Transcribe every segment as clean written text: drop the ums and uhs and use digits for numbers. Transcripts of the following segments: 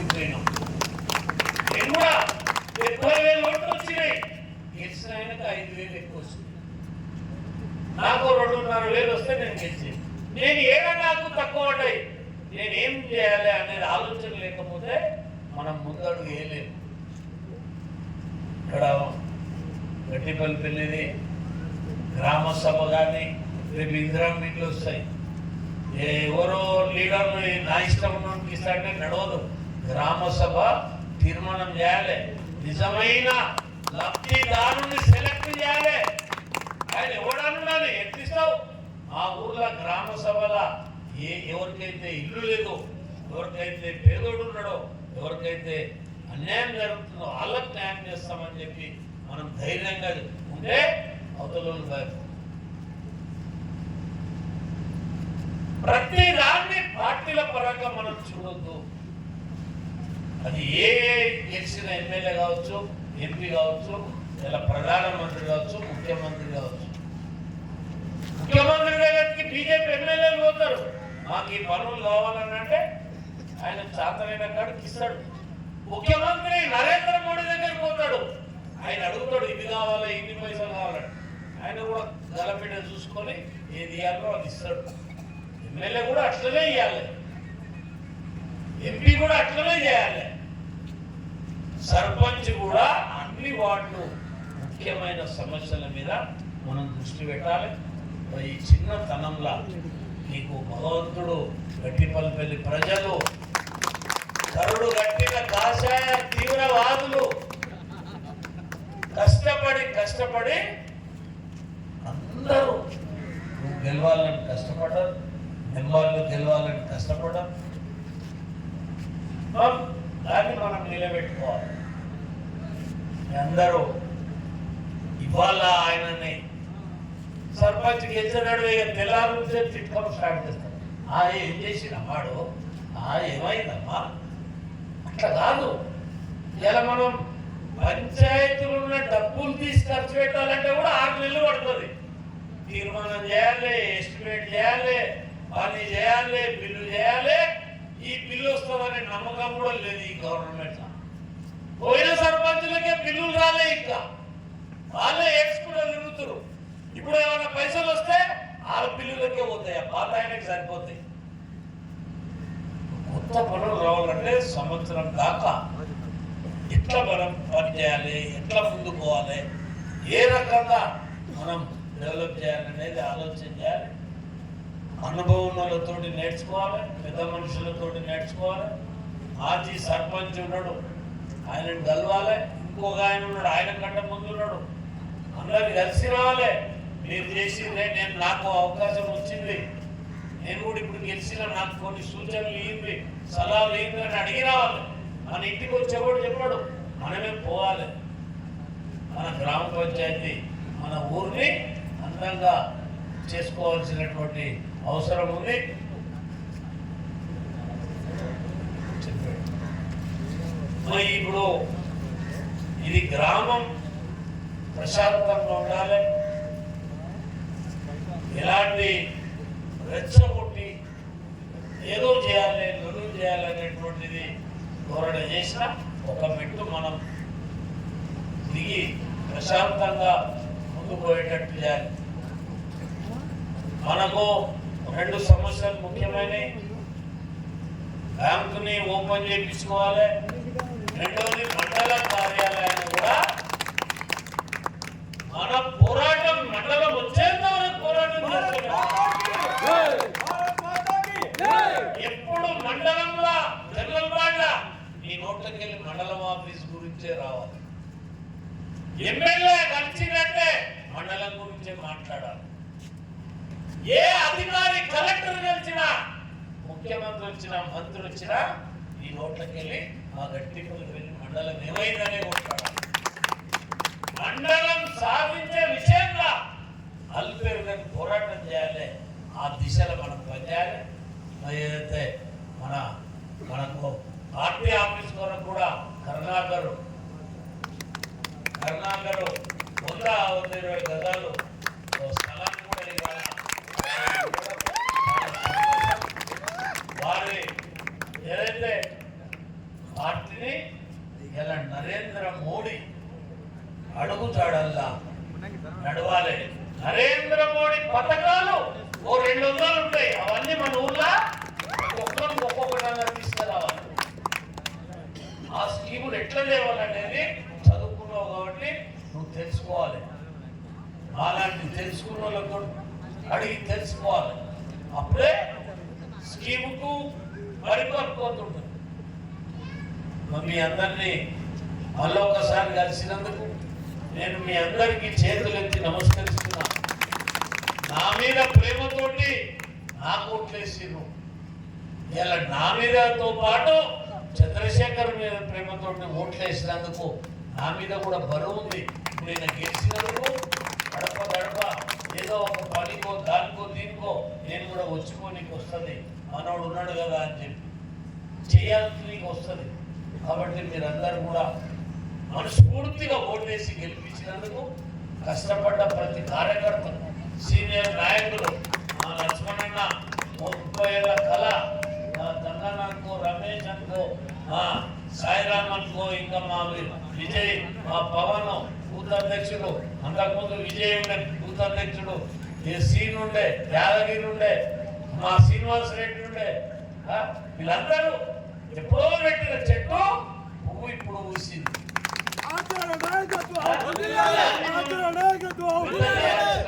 ఓడిపోయినాం. నేను కూడా 70,000 ఓట్లు వచ్చినాయి. గెలిచిన ఆయనకు 5,000 ఎక్కువ వస్తుంది. నాకు 2,500 వస్తే నేను గెలిచి నేను ఏడా నాకు తక్కువ ఉంటాయి, నేనేం చేయాలి అనేది ఆలోచన లేకపోతే మనం ముందడుగు వేయలేము. ఇక్కడ గట్టిపల్లిది గ్రామ సభ కానీ రేపు ఇందిరా మీట్లు వస్తాయి. ఎవరో లీడర్లు నా ఇష్టం ఇస్తాడే నడవదు. గ్రామ సభ తీర్మానం చేయాలి, నిజమైన లబ్ధిదారుని సెలెక్ట్ చేయాలి. ఆయన ఎవడన్నాడు ఎత్తిస్తావు. ఆ ఊర్లో గ్రామ సభల ఎవరికైతే ఇల్లు లేదో, ఎవరికైతే పేదోడు ఉన్నాడో, ఎవరికైతే అన్యాయం జరుగుతుందో వాళ్ళకు న్యాయం చేస్తామని చెప్పి మనం ధైర్యంగా ఉంటే అవతల ప్రతి దాన్ని పార్టీల పరంగా మనం చూడొద్దు. అది ఏ గెలిచిన ఎమ్మెల్యే కావచ్చు, ఎంపీ కావచ్చు, ఇలా ప్రధానమంత్రి కావచ్చు, ముఖ్యమంత్రి కావచ్చు. ముఖ్యమంత్రి దగ్గరికి బీజేపీ ఎమ్మెల్యేలు పోతారు, మాకు ఈ పనులు కావాలనంటే ఆయన చాతనైన కాడికి ఇస్తాడు. ముఖ్యమంత్రి నరేంద్ర మోడీ దగ్గరికి పోతాడు, ఆయన అడుగుతాడు ఇది కావాలి, ఇన్ని పైసలు కావాలని. ఆయన కూడా గలపెట్ట చూసుకొని ఏది ఇవ్వాలో అది ఇస్తాడు. ఎమ్మెల్యే కూడా అట్లనే ఇవ్వాలి, ఎంపీ కూడా అట్లనే చేయాలి. సర్పంచ్ కూడా అన్ని వార్డులు ముఖ్యమైన సమస్యల మీద మనం దృష్టి పెట్టాలి. ఈ చిన్నతనంలో నీకు భగవంతుడు గట్టిపల్లి ప్రజలు కరుడు గట్టిన కాషాయ తీవ్రవాదులు కష్టపడి అందరూ గెలవాలని కష్టపడ్డారు, నెంబర్లు గెలవాలని కష్టపడ్డారు. దాన్ని మనం నిలబెట్టుకోవాలి. అందరూ ఇవాళ ఆయనని సర్పంచ్ గెలిచినాడు, ఇక తెల్లారు తిట్టుకోవడం స్టార్ట్ చేస్తాడు. ఏం చేసిన వాడు, ఏమైందమ్మా, అట్లా కాదు. ఇలా మనం పంచాయతీలు ఉన్న డబ్బులు తీసి ఖర్చు పెట్టాలంటే కూడా 6 నెలలు పడుతుంది. తీర్మానం చేయాలి, ఎస్టిమేట్ చేయాలి, పని చేయాలి, బిల్లు చేయాలి. ఈ బిల్లు వస్తుందనే నమ్మకం కూడా లేదు ఈ గవర్నమెంట్. పోయిన సర్పంచులకే బిల్లులు రాలే, ఇంకా వాళ్ళే ఏడ్చుకుంటూ తిరుగుతారు. ఇప్పుడు ఏమైనా పైసలు వస్తే ఆ బిల్లులకే పోతాయి, ఆ పాత ఆయనకి సరిపోతాయి. కొత్త పనులు రావాలంటే సంవత్సరం దాకా ఎట్లా మనం పని చేయాలి, ఎట్లా ముందుకు పోవాలి, ఏ రకంగా మనం డెవలప్ చేయాలనేది ఆలోచన చేయాలి. అనుభవంతో నేర్చుకోవాలి, పెద్ద మనుషులతో నేర్చుకోవాలి. మాజీ సర్పంచ్ ఉన్నాడు, ఆయనను కలవాలి. ఇంకొక ఆయన ఉన్నాడు, ఆయన కంటే ముందు ఉన్నాడు. అందరికి కలిసి రావాలి. మీరు చేసిందే, నాకు అవకాశం వచ్చింది, నేను కూడా ఇప్పుడు గెలిచిన, నాకు కొన్ని సూచనలు ఇవ్వండి, సలహాలు ఇవ్వండి అని అడిగి రావాలి. మన ఇంటికి వచ్చేవాడు చెప్పాడు, మనమే పోవాలి. మన గ్రామ పంచాయతీ మన ఊరిని అందంగా చేసుకోవాల్సినటువంటి అవసరం ఉంది. ఇప్పుడు ఇది గ్రామం ప్రశాంతంగా ఉండాలి, ఎలాంటి రెచ్చగొట్టి ఏదో చేయాలి, లొల్లు చేయాలనేటువంటిది ధోరణ చేసిన ఒక మెట్టు మనం దిగి ప్రశాంతంగా ముందుకు పోయేటట్టు చేయాలి. మనకు 2 సమస్యలు ముఖ్యమైనవి. బ్యాంకుని ఓపెన్ చేయించుకోవాలి, రెండోది మండల కార్యాలయాన్ని కూడా మన పోరాటం మండలం వచ్చేంత వరకు పోరాటం చేస్తున్నాం. ఎప్పుడు మండలంలో జనరల్ బాండ్ల నీ నోట్లకి వెళ్ళి మండలం ఆఫీస్ గురించే రావాలి. ఎమ్మెల్యే కలిసినట్టే మండలం గురించే మాట్లాడాలి. ఏ అధికారి కలెక్టర్ కలిసినా, ముఖ్యమంత్రి వచ్చినా, మంత్రి వచ్చినా ఈ నోట్లకి వెళ్ళి మా గట్టిపల్లికి వెళ్ళి మండలం ఏమైందనే కొట్లాడాలి. మండలం సాధించే విషయంగా అల్పేరుగని పోరాటం చేయాలి. ఆ దిశలో మనం పనిచేయాలి. ఏదైతే మనకు పార్టీ ఆఫీస్ కొరకు కూడా కరుణాకర్ 120 గజాలు స్థలాన్ని కూడా ఇవ్వాలి. వారి ఏదైతే గారిని ఇలా నరేంద్ర మోడీ అడుగుతాడల్లా నడవాలి. నరేంద్ర మోడీ పథకాలు ఓ 200 ఉంటాయి. అవన్నీ మన ఊళ్ళో ఒక్కొక్కటి తీసుకురావాలి. ఆ స్కీములు ఎట్లా లేవాలనేది చదువుకున్నావు కాబట్టి నువ్వు తెలుసుకోవాలి. అలాంటి తెలుసుకున్న వాళ్ళకు అడిగి తెలుసుకోవాలి. అప్పుడే స్కీముకు పరిపక్వత ఉంటుంది. మీ అందరినీ మళ్ళీ ఒకసారి కలిసినందుకు నేను మీ అందరికీ చేతులెత్తి నమస్కరిస్తున్నా. నా మీద ప్రేమతోటి నాకు ఓట్లేసిరు. ఇలా నా మీదతో పాటు చంద్రశేఖర్ మీద ప్రేమతోటి ఓట్లేసినందుకు నా మీద కూడా బరువు ఉంది. ఇప్పుడు నేను గెలిచినందుకు గడప గడప ఏదో ఒక పనికో దానికో దీనికో నేను కూడా వచ్చుకోనికి వస్తుంది. మనోడు ఉన్నాడు కదా అని చెప్పి చేయాల్సి వస్తుంది. కాబట్టి మీరందరూ కూడా మనస్ఫూర్తిగా ఓటేసి గెలిపించినందుకు కష్టపడ్డ ప్రతి కార్యకర్త, సీనియర్ నాయకులు, మా లక్ష్మణన్న, 30 ఏళ్ళ కళ, మా దంగననుకో, రమేష్ అనుకో, మా సాయిరామ్ అనుకో, ఇంకా మా విజయ్, మా పవన్ బూత్ అధ్యక్షుడు, అంతకుముందు విజయ్ ఉండే బూత్ అధ్యక్షుడు, సీన్ ఉండే, యాదగిరి ఉండే, మా శ్రీనివాస్ రెడ్డి ఉండే, వీళ్ళందరూ ఎప్పుడో పెట్టిన చెట్టు పువ్వు ఇప్పుడు ఊసింది.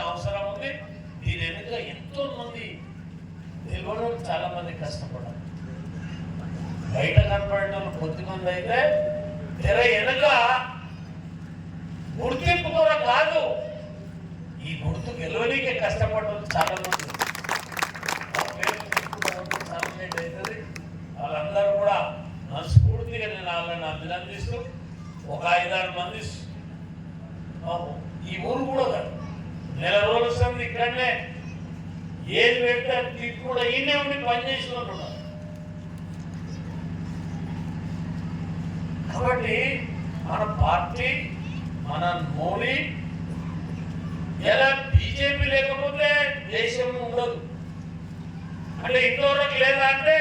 అవసరం ఉంది. దీని వెనుక ఎంతో మంది తెలియడం, చాలా మంది కష్టపడారు. బయట కనపడిన కొద్దిమంది అయితే తెర వెనుక గుర్తింపు కూడా కాదు, ఈ గుర్తు గెలవనీకే కష్టపడడం చాలా మంది. అవుతుంది. వాళ్ళందరూ కూడా మనస్ఫూర్తిగా నేను వాళ్ళని అభినందిస్తూ ఒక 5-6 మంది ఈ ఊరు కూడా కాదు, నెల రోజుల సంది ఇక్కడనే ఏది పెడితే తిట్టు కూడా ఈయనే ఉండి పనిచేసిన వాళ్ళు ఉన్నారు. కాబట్టి మన పార్టీ, మన మోడీ, ఎలా బీజేపీ లేకపోతే దేశం ఉండదు. అంటే ఇంతవరకు లేదా అంటే